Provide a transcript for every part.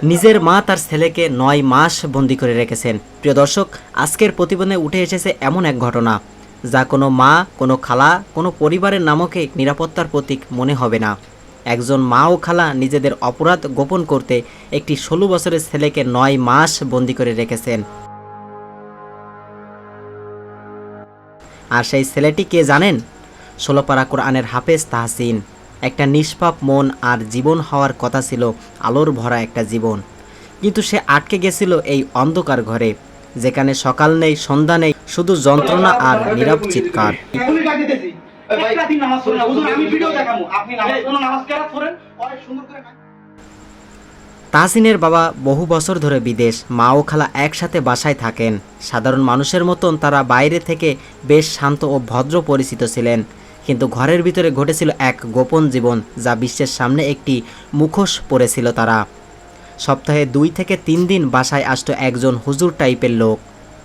নিজের মা তার ছেলেকে 9 মাস বন্দী করে রেখেছেন। প্রিয় দর্শক, আজকের প্রতিবেদনে উঠে এসেছে এমন এক ঘটনা যা কোনো মা, কোনো খালা, কোনো পরিবারের নামকে নিরাপত্তার প্রতীক মনে হবে না। একজন মা ও খালা নিজেদের অপরাধ গোপন করতে একটি 16 বছরের ছেলেকে 9 মাস বন্দী করে রেখেছেন। আর সেই ছেলেটি কে জানেন? 16 পারা কোরআনের হাফেজ তাহসিন। একটা নিষ্পাপ মন আর জীবন হওয়ার কথা ছিল আলোর ভরা একটা জীবন, কিন্তু সে আটকে গেছিল এই অন্ধকার ঘরে, যেখানে সকাল নেই, সন্ধ্যা নেই, শুধু যন্ত্রণা আর নীরব চিৎকার। তাহসিনের বাবা বহু বছর ধরে বিদেশ, মা ও খালা একসাথে বাসায় থাকেন। সাধারণ মানুষের মতন তারা বাইরে থেকে বেশ শান্ত ও ভদ্র পরিচিত ছিলেন, কিন্তু ঘরের ভিতরে ঘটেছিল এক গোপন জীবন যা বিশ্বের সামনে একটি মুখোশ পড়েছিল। তারা সপ্তাহে 2 থেকে 3 দিন বাসায় আসতো একজন হুজুর টাইপের লোক।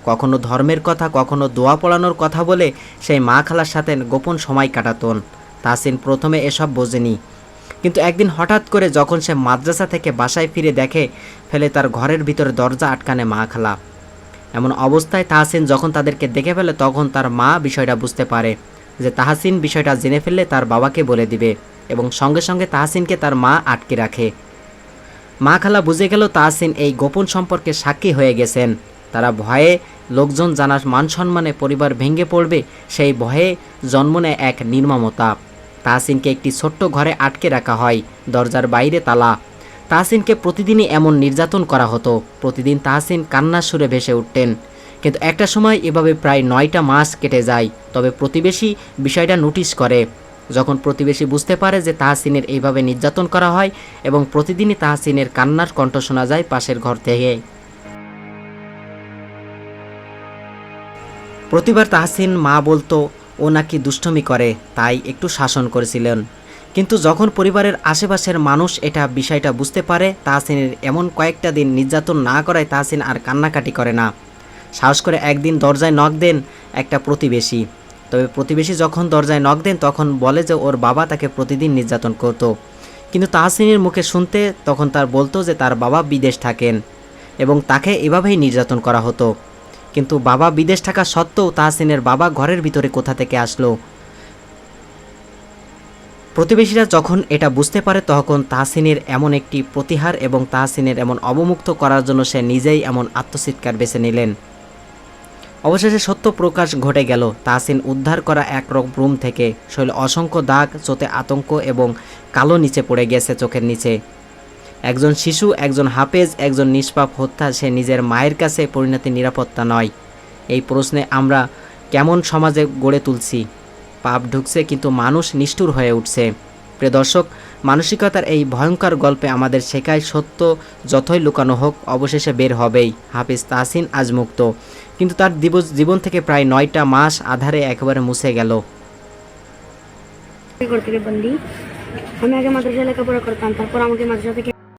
কখনো ধর্মের কথা, কখনো দোয়া পড়ানোর কথা বলে সেই মা খালার সাথে গোপন সময় কাটাতেন। তাহসিন প্রথমে এসব বোঝেনি, কিন্তু একদিন হঠাৎ করে যখন সে মাদ্রাসা থেকে বাসায় ফিরে দেখে ফেলে তার ঘরের ভিতরে দরজা আটকানে মা খালা। এমন অবস্থায় তাহসিন যখন তাদেরকে দেখে ফেলে তখন তার মা বিষয়টা বুঝতে পারে যে তাহসিন বিষয়টা জেনে ফেললে তার বাবাকে বলে দিবে, এবং সঙ্গে সঙ্গে তাহসিনকে তার মা আটকে রাখে। মা খালা বুঝে গেল তাহসিন এই গোপন সম্পর্কে সাক্ষী হয়ে গেছেন। তারা ভয়ে, লোকজন জানার মান সম্মানে পরিবার ভেঙে পড়বে সেই ভয়ে জন্ম নেয় এক নির্মমতা। তাহসিনকে একটি ছোট্ট ঘরে আটকে রাখা হয়, দরজার বাইরে তালা। তাহসিনকে প্রতিদিনই এমন নির্যাতন করা হতো। প্রতিদিন তাহসিন কান্নার সুরে ভেসে উঠতেন। কিন্তু একটা সময় এভাবে প্রায় 9টা মাস কেটে যায়। তবে প্রতিবেশী বিষয়টা নোটিশ করে। যখন প্রতিবেশী বুঝতে পারে যে তাহসিনের এইভাবে নির্যাতন করা হয় এবং প্রতিদিনই তাহসিনের কান্নার কণ্ঠ শোনা যায় পাশের ঘর থেকে, প্রতিবার তাহসিন মা বলতো ও নাকি দুষ্টমি করে, তাই একটু শাসন করেছিলেন। কিন্তু যখন পরিবারের আশেপাশের মানুষ বিষয়টা বুঝতে পারে তাহসিনের এমন কয়েকটা দিন নির্যাতন না করায় তাহসিন আর কান্নাকাটি করে না। সাহস করে একদিন দরজায় নক দেন একটা প্রতিবেশী। তবে প্রতিবেশী যখন দরজায় নক দেন তখন বলে যে ওর বাবা তাকে প্রতিদিন নির্যাতন করতো। কিন্তু তাহসিনের মুখে শুনতে তখন তার বলতো যে তার বাবা বিদেশ থাকেন এবং তাকে এভাবেই নির্যাতন করা হতো। কিন্তু বাবা বিদেশ থাকা সত্ত্বেও তাহসিনের বাবা ঘরের ভিতরে কোথা থেকে আসলো? প্রতিবেশীরা যখন এটা বুঝতে পারে তখন তাহসিনের এমন একটি প্রতিহার এবং তাহসিনের এমন অবমুক্ত করার জন্য সে নিজেই এমন আত্মচিৎকার বেছে নিলেন। অবশেষে সত্য প্রকাশ ঘটে গেল। তাহসিন উদ্ধার করা এক রুম থেকে শরীরে অসংখ্য দাগ, চোখে আতঙ্ক এবং কালো নিচে পড়ে গেছে চোখের নিচে। একজন শিশু, একজন হাফেজ, একজন নিষ্পাপ হত্যা, সে নিজের মায়ের কাছে পরিণতি নিরাপত্তা নয়। এই প্রশ্নে আমরা কেমন সমাজে গড়ে তুলছি? পাপ ঢুকছে কিন্তু মানুষ নিষ্ঠুর হয়ে উঠছে। প্রিয় দর্শক, মানসিকতার এই ভয়ঙ্কর গল্পে আমাদের শেখায় সত্য যতই লুকানো হোক অবশেষে বের হবেই। হাফিজ তাহসিন আজ মুক্ত, কিন্তু তার জীবন থেকে প্রায় 9টা মাস আধারে একেবারে মুছে গেল। আমি আগে মাদ্রাসায় লেখাপড়া করতাম, তারপর আমাকে মাদ্রাসা থেকে